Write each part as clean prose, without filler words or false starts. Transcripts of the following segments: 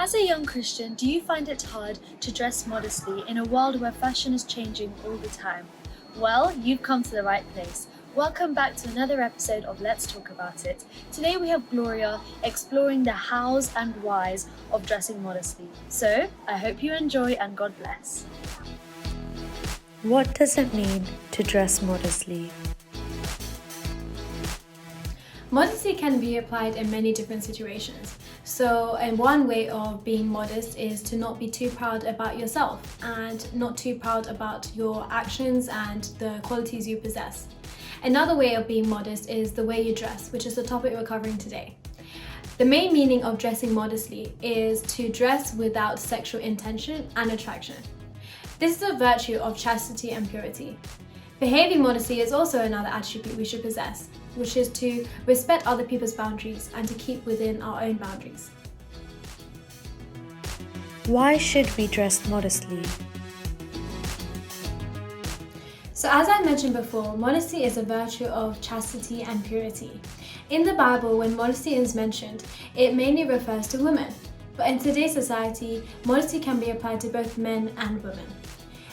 As a young Christian, do you find it hard to dress modestly in a world where fashion is changing all the time? Well, you've come to the right place. Welcome back to another episode of Let's Talk About It. Today we have Gloria exploring the hows and whys of dressing modestly. So, I hope you enjoy and God bless. What does it mean to dress modestly? Modesty can be applied in many different situations. So, and one way of being modest is to not be too proud about yourself and not too proud about your actions and the qualities you possess. Another way of being modest is the way you dress, which is the topic we're covering today. The main meaning of dressing modestly is to dress without sexual intention and attraction. This is a virtue of chastity and purity. Behaving modesty is also another attribute we should possess, which is to respect other people's boundaries and to keep within our own boundaries. Why should we dress modestly? So as I mentioned before, modesty is a virtue of chastity and purity. In the Bible, when modesty is mentioned, it mainly refers to women. But in today's society, modesty can be applied to both men and women.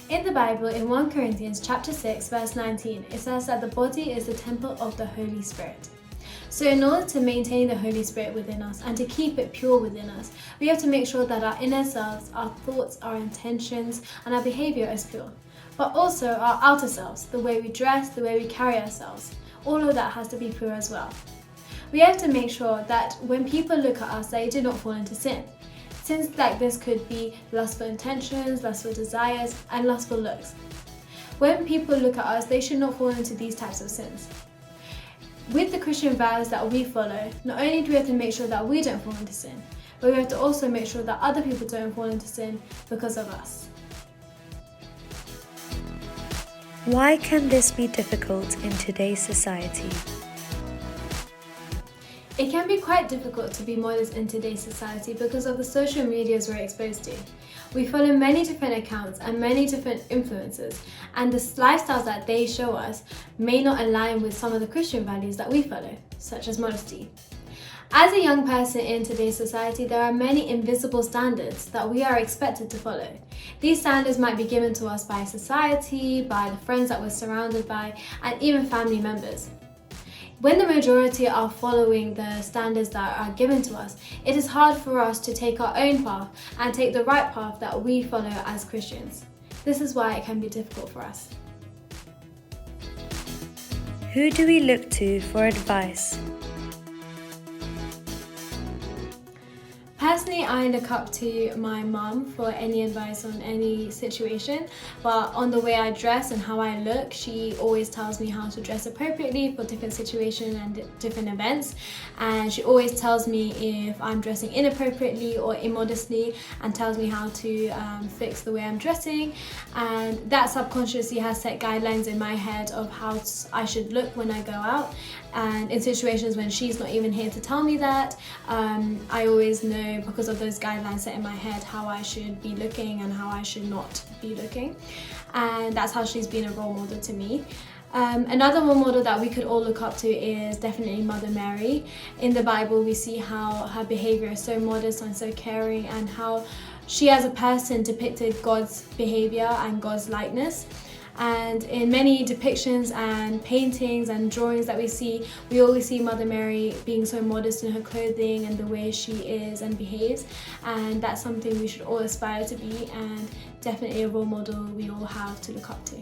In the Bible, in 1 Corinthians chapter 6, verse 19, it says that the body is the temple of the Holy Spirit. So in order to maintain the Holy Spirit within us and to keep it pure within us, we have to make sure that our inner selves, our thoughts, our intentions, and our behavior is pure. But also our outer selves, the way we dress, the way we carry ourselves, all of that has to be pure as well. We have to make sure that when people look at us, they do not fall into sin. Sins like this could be lustful intentions, lustful desires, and lustful looks. When people look at us, they should not fall into these types of sins. With the Christian values that we follow, not only do we have to make sure that we don't fall into sin, but we have to also make sure that other people don't fall into sin because of us. Why can this be difficult in today's society? It can be quite difficult to be modest in today's society because of the social medias we're exposed to. We follow many different accounts and many different influencers, and the lifestyles that they show us may not align with some of the Christian values that we follow, such as modesty. As a young person in today's society, there are many invisible standards that we are expected to follow. These standards might be given to us by society, by the friends that we're surrounded by, and even family members. When the majority are following the standards that are given to us, it is hard for us to take our own path and take the right path that we follow as Christians. This is why it can be difficult for us. Who do we look to for advice? Personally, I look up to my mum for any advice on any situation, but on the way I dress and how I look, she always tells me how to dress appropriately for different situations and different events, and she always tells me if I'm dressing inappropriately or immodestly and tells me how to fix the way I'm dressing, and that subconsciously has set guidelines in my head of how I should look when I go out. And in situations when she's not even here to tell me that, I always know because of those guidelines set in my head how I should be looking and how I should not be looking. And that's how she's been a role model to me. Another role model that we could all look up to is definitely Mother Mary. In the Bible, we see how her behavior is so modest and so caring, and how she as a person depicted God's behavior and God's likeness. And in many depictions and paintings and drawings that we always see Mother Mary being so modest in her clothing and the way she is and behaves. And that's something we should all aspire to be, and definitely a role model we all have to look up to.